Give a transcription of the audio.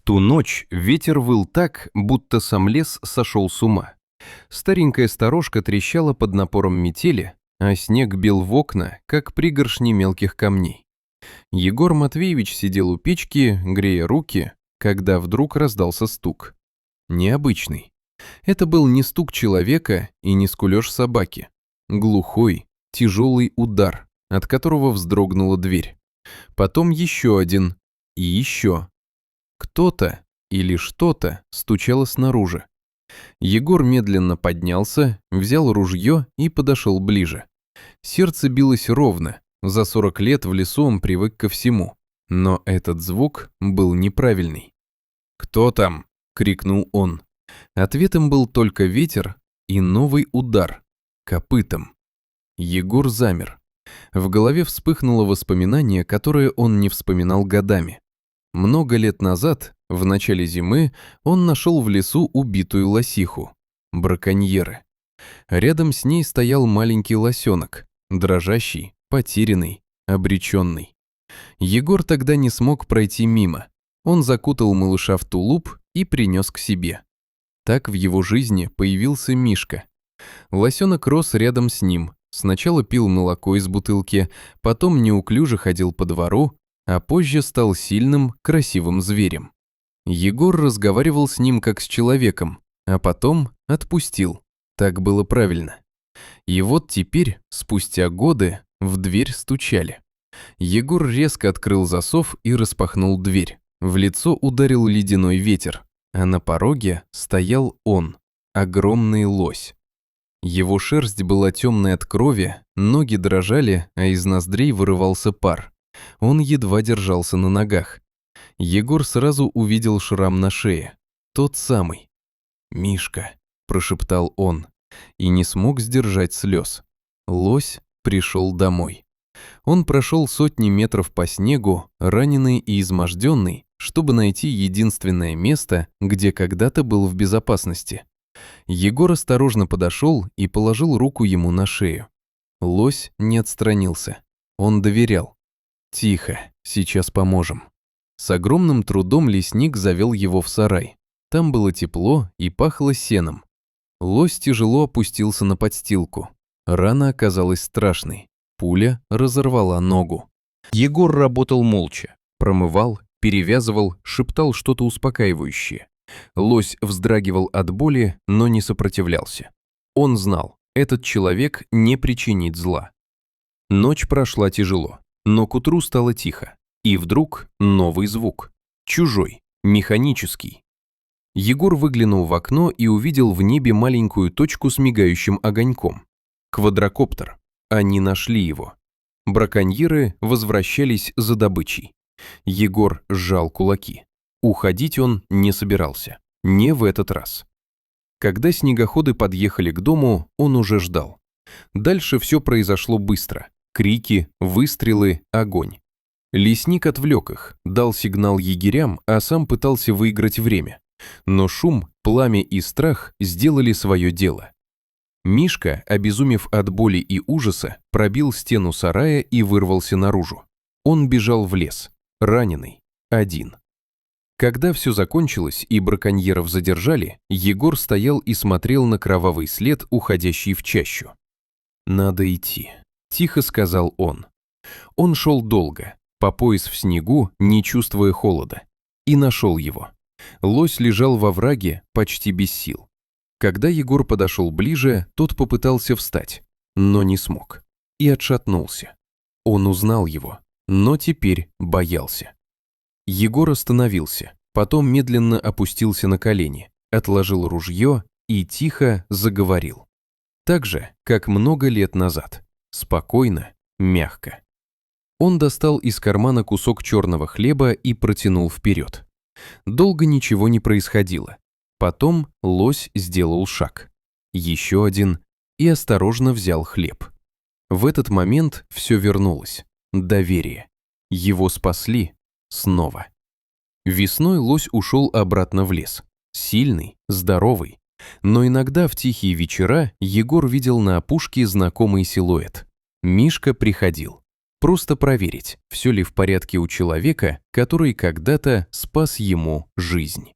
ту ночь ветер выл так, будто сам лес сошел с ума. Старенькая сторожка трещала под напором метели, а снег бил в окна, как пригоршни мелких камней. Егор Матвеевич сидел у печки, грея руки, когда вдруг раздался стук. Необычный. Это был не стук человека и не скулёж собаки. Глухой, тяжелый удар, от которого вздрогнула дверь. Потом еще один и еще. Кто-то или что-то стучало снаружи. Егор медленно поднялся, взял ружье и подошел ближе. Сердце билось ровно, за 40 лет в лесу он привык ко всему. Но этот звук был неправильный. «Кто там?» — крикнул он. Ответом был только ветер и новый удар копытом. Егор замер. В голове вспыхнуло воспоминание, которое он не вспоминал годами. Много лет назад, в начале зимы, он нашел в лесу убитую лосиху. Браконьеры. Рядом с ней стоял маленький лосенок, дрожащий, потерянный, обреченный. Егор тогда не смог пройти мимо. Он закутал малыша в тулуп и принес к себе. Так в его жизни появился Мишка. Лосенок рос рядом с ним, сначала пил молоко из бутылки, потом неуклюже ходил по двору, а позже стал сильным, красивым зверем. Егор разговаривал с ним как с человеком, а потом отпустил. Так было правильно. И вот теперь, спустя годы, в дверь стучали. Егор резко открыл засов и распахнул дверь. В лицо ударил ледяной ветер, а на пороге стоял он, огромный лось. Его шерсть была темной от крови, ноги дрожали, а из ноздрей вырывался пар. Он едва держался на ногах. Егор сразу увидел шрам на шее. Тот самый. «Мишка», — прошептал он, и не смог сдержать слез. Лось пришел домой. Он прошел сотни метров по снегу, раненый и изможденный, чтобы найти единственное место, где когда-то был в безопасности. Егор осторожно подошел и положил руку ему на шею. Лось не отстранился. Он доверял. «Тихо, сейчас поможем». С огромным трудом лесник завел его в сарай. Там было тепло и пахло сеном. Лось тяжело опустился на подстилку. Рана оказалась страшной. Пуля разорвала ногу. Егор работал молча. Промывал, перевязывал, шептал что-то успокаивающее. Лось вздрагивал от боли, но не сопротивлялся. Он знал, этот человек не причинит зла. Ночь прошла тяжело, но к утру стало тихо. И вдруг новый звук. Чужой, механический. Егор выглянул в окно и увидел в небе маленькую точку с мигающим огоньком. Квадрокоптер. Они нашли его. Браконьеры возвращались за добычей. Егор сжал кулаки. Уходить он не собирался. Не в этот раз. Когда снегоходы подъехали к дому, он уже ждал. Дальше все произошло быстро. Крики, выстрелы, огонь. Лесник отвлек их, дал сигнал егерям, а сам пытался выиграть время. Но шум, пламя и страх сделали свое дело. Мишка, обезумев от боли и ужаса, пробил стену сарая и вырвался наружу. Он бежал в лес, раненый, один. Когда все закончилось и браконьеров задержали, Егор стоял и смотрел на кровавый след, уходящий в чащу. «Надо идти», — тихо сказал он. Он шел долго, по пояс в снегу, не чувствуя холода. И нашел его. Лось лежал во враге, почти без сил. Когда Егор подошел ближе, тот попытался встать, но не смог. И отшатнулся. Он узнал его, но теперь боялся. Егор остановился, потом медленно опустился на колени, отложил ружье и тихо заговорил. Так же, как много лет назад. Спокойно, мягко. Он достал из кармана кусок черного хлеба и протянул вперед. Долго ничего не происходило. Потом лось сделал шаг. Еще один и осторожно взял хлеб. В этот момент все вернулось. Доверие. Его спасли снова. Весной лось ушел обратно в лес. Сильный, здоровый. Но иногда в тихие вечера Егор видел на опушке знакомый силуэт. Мишка приходил. Просто проверить, все ли в порядке у человека, который когда-то спас ему жизнь.